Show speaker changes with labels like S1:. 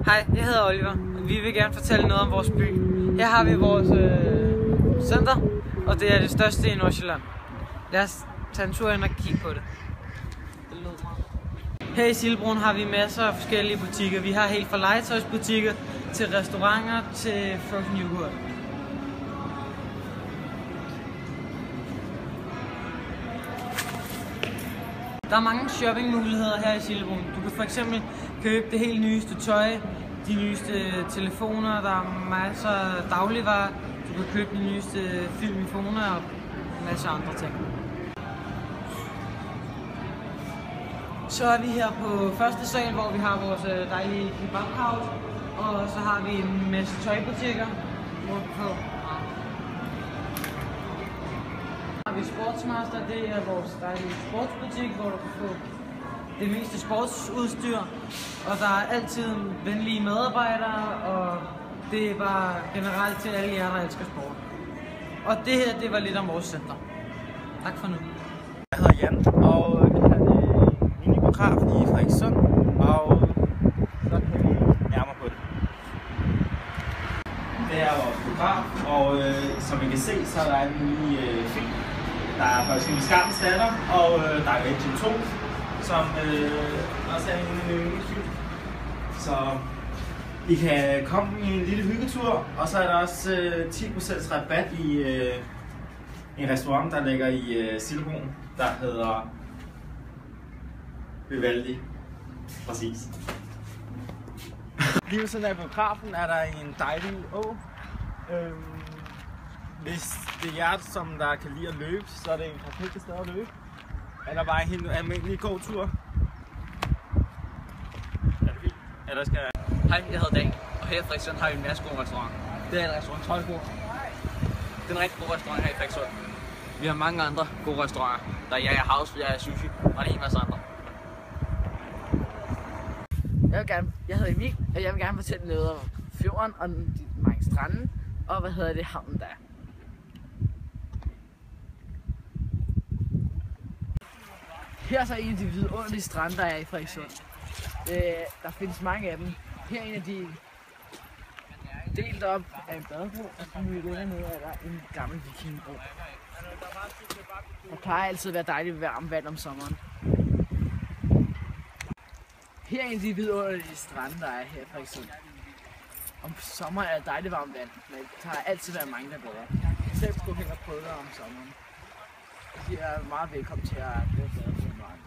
S1: Hej, jeg hedder Oliver. Vi vil gerne fortælle noget om vores by. Her har vi vores center, og det er det største i Nordsjælland. Lad os tage en tur ind og kigge på det. Her i Silbroen har vi masser af forskellige butikker. Vi har helt fra legetøjsbutikker til restauranter til frozen yoghurt. Der er mange shoppingmuligheder her i Silbroen. Du kan for eksempel købe det helt nyeste tøj, de nyeste telefoner, der er masser af dagligvarer. Du kan købe de nyeste filmfoner og masser af andre ting. Så er vi her på første sal, hvor vi har vores dejlige kebabhouse, og så har vi en masse tøjbutikker rundt på. Har vi Sportsmaster, det er vores dejlige sportsbutik, hvor du kan få det meste sportsudstyr, og der er altid venlige medarbejdere, og det er bare generelt til alle jer, der elsker sport. Og det her, det var lidt om vores center. Tak for nu.
S2: Jeg hedder Jan, og det her er en biograf i Frederikssund, og så kan vi nærmere på det. Det er vores biograf, og som I kan se, så er der en ny film. Der er for eksempel Skarpens Datter, og der er Engine 2, som også er en yndlingsfilm. Så I kan komme i en lille hyggetur, og så er der også 10% rabat i en restaurant, der ligger i Silbroen, der hedder Vivaldi. Præcis. Lige ved siden af biografen er der en dejlig å. Hvis det er jer, som der kan lide at løbe, så er det en perfekt sted at løbe. Eller bare en helt almindelig gåtur. Er det fint? Eller skal jeg...
S3: Hej, jeg hedder Dan, og her i Frederikssund har vi en masse gode restauranter. Det er en restaurant Tøjbro. Det er en rigtig god restaurant her i Frederikssund. Vi har mange andre gode restauranter. Der er Jaja House, der er Sushi, og en masse andre.
S4: Jeg hedder Emil, og jeg vil gerne fortælle noget om fjorden og de mange strande, og havnen der. Her er så en af de vidunderlige strande, der er i Frederikssund. Der findes mange af dem. Her er en af de delt op af en badebro, og så længere nede er der en gammel vikingbro. Der plejer altid at være dejligt varmt vand om sommeren. Her er en af de vidunderlige strande, der er her i Frederikssund. Om sommeren er det dejligt varmt vand, men der har altid været mange, der bader. Jeg kan selv gå hen og prøve det om sommeren. De er meget velkommen til at gå og bade på en varm.